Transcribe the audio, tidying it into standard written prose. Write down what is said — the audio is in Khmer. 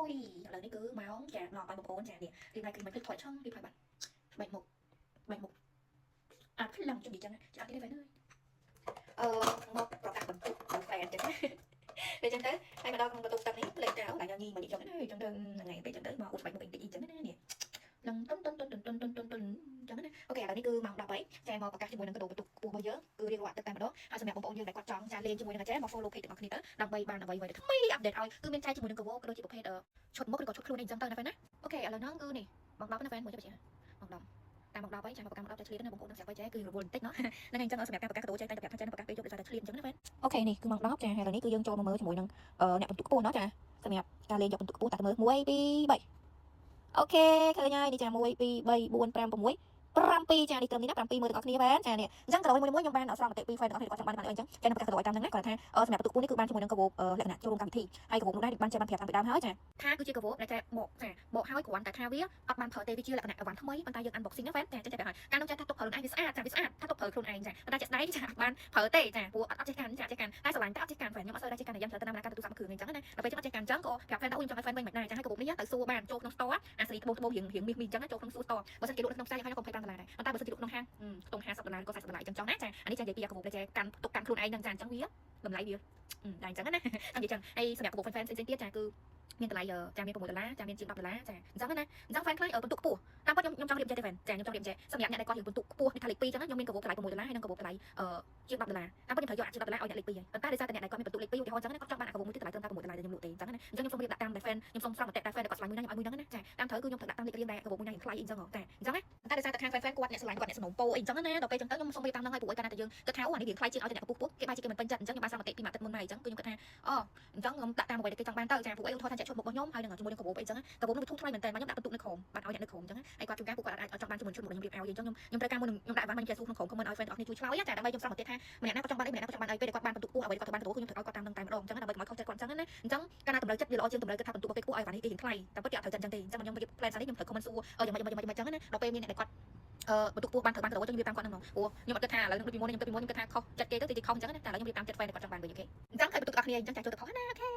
ôi lầnនេះគឺម៉ោងចាមកឲ្យបងប្អូនចានេះទីណាគឺមិនភ្លេចថយឆឹងទីផៃបាត់បែកមុខអាភ្លឹងជុំនិយាយចឹងចាអត់ទេវិញមកប្រកាសបន្ទុកដល់ហ្វេនចឹងពេលចឹងទៅហើយមកដល់ក្នុងបន្ទុកទឹកនេះលេខកៅតែញញីមកនិយាយចឹងណាចឹងទៅថ្ងៃពេលចឹងទៅមកអ៊ូស្បែកមុខអ៊ីចឹងណានេះឡើងតុនចឹងណាអូខេឥឡូវនេះគឺម៉ោង10ហើយចាមកប្រកាសជាមួយនឹងកដោបន្ទុកខ្ពស់របស់យើងគឺរៀងរាល់ទឹកតែម្ដងហើយសម្រាប់បងប្អូនយើងដែលគាត់ចង់ចាលេងជាមួយនឹងអាចារ្យមក follow page ទាំងអស់គ្នាទៅដើម្បីបានអ្វីៗដែលថ្មីអាប់ដេតឲ្យគឺមានចែកជាមួយនឹងកវោក៏ដូចជាប្រភេទឈុតមុខឬក៏ឈុតខ្លួនអីចឹងទៅណាហ្វេនណាអូខេឥឡូវហ្នឹងគឺនេះម៉ោង10ណាហ្វេនមួយចាំម៉ោង10តាមម៉ោង10ហើយចាមកប្រកាសម៉ោង10តែឆ្លៀតណាបងប្អូននឹងស្រាប់ហើយចាគឺរវល់បន្តិចណោះហ្នឹងហើយអញ្ចឹងសម្រាប់ការប្រកាសកដោចែកតែប្រកាសថាចាប្រកាសពេលយប់ដោយសារតែឆ្លៀតអញ្ចឹងណាហ្វេនអូខេនេះគឺម៉ោង10ចាហើយឥឡូវនេះគឺយើងចូលមកមើលជាមួយនឹងអ្នកបន្ទុកខ្ពស់ណោះចាសម្រាប់ការលេងយកបន្ទុកខ្ពស់តែមើល1 2 3អូខេឃើញហើយនេះចា1 2 3 4 5 6 7ចានេះត្រឹមនេះណា7មើលទាំងអស់គ្នាបានចានេះអញ្ចឹងក្រោយមួយខ្ញុំបានអស្រង់មតិពី fan ទាំងអស់គ្នាគាត់ចង់បានអញ្ចឹងចានៅប្រកាសក្រោយតាមហ្នឹងណាគាត់ថាសម្រាប់បន្ទុកពូនេះគឺបានជាមួយនឹងកាវោលក្ខណៈចូលរួមកម្មវិធីហើយកាវោនោះដែរបានជាបានប្រាប់តាំងពីដើមហើយចាថាគឺជាកាវោដែលតែបកចាបកហើយគ្រាន់តែថាវាអត់បានប្រើទេវាជាលក្ខណៈអវ៉ាន់ថ្មីប៉ុន្តែយើង unboxing ណា fan ចាចឹងតែហើយការនោះចាថាទុកប្រើខ្លួនឯងវាស្អាតចាវាស្អាតថាទុកប្រើខ្លួនឯងចាប៉ុន្តែជាក់ស្ដែងចាបានប្រើទេចាព្រោះអត់ចេះកាន់ចាចេះកាន់តែស្រឡាញ់តែអត់ចេះកាន់ fan ខ្ញុំអត់សូវដែរចេះកាន់តែយ៉ាងច្រើនទៅតាមការទូរស័ព្ទមួយគ្រឿងអញ្ចឹងណាដល់ពេលចឹងអត់ចេះកាន់អញ្ចឹងក៏ប្រាប់ fan ថាអូខ្ញុំចង់ឲ្យ fan វិញមិនដែរចាហើយកាវោនេះទៅសួរបានចូលក្នុង store អាសេរីត្បូងរៀងមីអញ្ចឹងណាចូលក្នុង store បើសិនគេលក់នៅក្នុងផ្សារហើយខ្ញុំ25ដុល្លារដែរប៉ុន្តែបើសិនគេលក់ក្នុងហាងខ្ទង់50ដុល្លារក៏40ដុល្លារអញ្ចឹងចង់ណាចាអានេះចានិយាយពីកាវោដែលចាកាន់ទុកកាន់ខ្លួនឯងហ្នឹងចាអញ្ចឹងវាតម្លៃវាតែអញ្ចឹងណានិយាយចឹងហើយសម្រាប់កាវោ fan ផ្សេងទៀតចាគឺមានតម្លៃចាមាន6ដុល្លារចាមានជាង10ដុល្លារចាអញ្ចឹងណាអញ្ចឹង fan ខ្លះបន្ទុកខ្ពស់តាមពិតខ្ញុំចង់រៀបចេះទេ fan ចាខ្ញុំចង់រៀបចេះសម្រាប់អ្នកដែលគាត់រៀបបន្ទុកខ្ពស់ដូចថាលេខ2អញ្ចឹងខ្ញុំមានកាវោតម្លៃ6ដុល្លារហើយនិងកាវោតម្លៃជាង10ដុល្លារតាមពិតខ្ញុំត្រូវយកអាជាង10ដុល្លារឲ្យអ្នកលេខ2ហើយប៉ុន្តែដោយសារតែអ្នកដែលគាត់មានបន្ទុកលេខ2ឧទាហរណ៍អញ្ចឹងគាត់ចង់បានកាវោមួយទៀតតម្លៃត្រឹមតែ6ដុល្លារដែលខ្ញុំលក់ទេអញ្ចឹងណាអញ្ចឹងខ្ញុំសូមរៀបដាក់តាមតែ fan ខ្ញុំសូមស្រង់មតិតែ fan ដែលគាត់ឆ្លាញ់មួយហ្នឹងខ្ញុំឲ្យមួយហ្នឹងណាចាតាមត្រូវគឺខ្ញុំត្រូវដាក់តាមលេខរៀងដែលកាវោមួយហ្នឹងថ្លៃអីអញ្ចឹងចាអញ្ចឹងណាតែដោយសារតែខាង fan គាត់អ្នកឆ្លាញ់គាត់អ្នកសនំពោអីអញ្ចឹងណាដល់ពេលអញ្ចឹងទៅខ្ញុំសូមរៀបតាមហ្នឹងហើយព្រោះឲ្យកាលណាតែយើងគិតថាអូអានេះរៀងថ្លៃជាងឲ្យតែអ្នកពុះគេបែរជាគេមិនពេញចិត្តអញ្ចឹងខ្ញុំបានស្រង់មតិពីមួយអាទិត្យមុនមកអញ្ចឹងគឺខ្ញុំគិតថាអូអញ្ចឹងខ្ញុំដាក់តាមអ្វីដែលគេចង់បានទៅចាព្រោះអីឧទាហរណ៍ថាចាក់ឈុតមុខរបស់ខ្ញុំហើយនឹងជាមួយនឹងកាវោអីអញ្ចឹងកាវោនោះវាធំថ្លៃមែនតើខ្ញុំដាក់បន្ទុកនៅក្រោមបានឲ្យអ្នកនៅក្រោមអញ្ចឹងហើយគាត់ជួនកាលពួកគាត់អាចចង់បានជាមួយឈុតមុខខ្ញុំរៀបឲ្យអញ្ចឹងខ្ញុំត្រូវការមួយខ្ញុំដាក់បានខ្ញុំចេះសួរក្នុងក្រុម comment ឲ្យ fan ទាំងអស់គ្នាជួយឆ្លើយចាដើម្បីខ្ញុំស្រង់មតិថាម្នាក់ណាក៏ចង់បានអីម្នាក់ណាក៏ចង់បានអីពេលគាត់បានបន្ទុកខ្ពស់អ្វីគាត់បានទទួលខ្ញុំត្រូវឲ្យគាត់តាមនឹងតែម្ដងអញ្ចឹងដើម្បីកុំឲ្យខុសចិត្តគាត់អញ្ចឹងណាអញ្ចឹងកាលណាតម្រូវចិត្តវាល្អជាងតម្រូវគាត់ថាបន្ទុកពេលខ្ពស់ឲ្យបាននេះគេរៀងថ្លៃតែពិតគេអត់ត្រូវចិត្តអញ្ចឹងទេអញ្ចឹងខ្ញុំរៀប plan នេះខ្ញុំត្រូវ comment សួរយ៉ាងម៉េចអញ្ចឹងណាដល់ពេលមានអ្នកដែលគាត់បន្ទុកខ្ពស់បានត្រូវបានទៅខ្ញុំរៀបតាមគាត់ហ្នឹងមកព្រោះខ្ញុំអត់គិតថាឥឡូវដូចពីមុនខ្ញុំគិតថាខុសចិត្តគេទៅទីខុសអញ្ចឹងណាតែឥឡូវខ្ញុំរៀបតាមចិត្ត fan ដែលគាត់ចង់បានវិញអូខេអញ្ចឹងឲ្យបន្ទុកទាំងអស់គ្នាអញ្ចឹងចាចូលទៅខុសណាអូខេ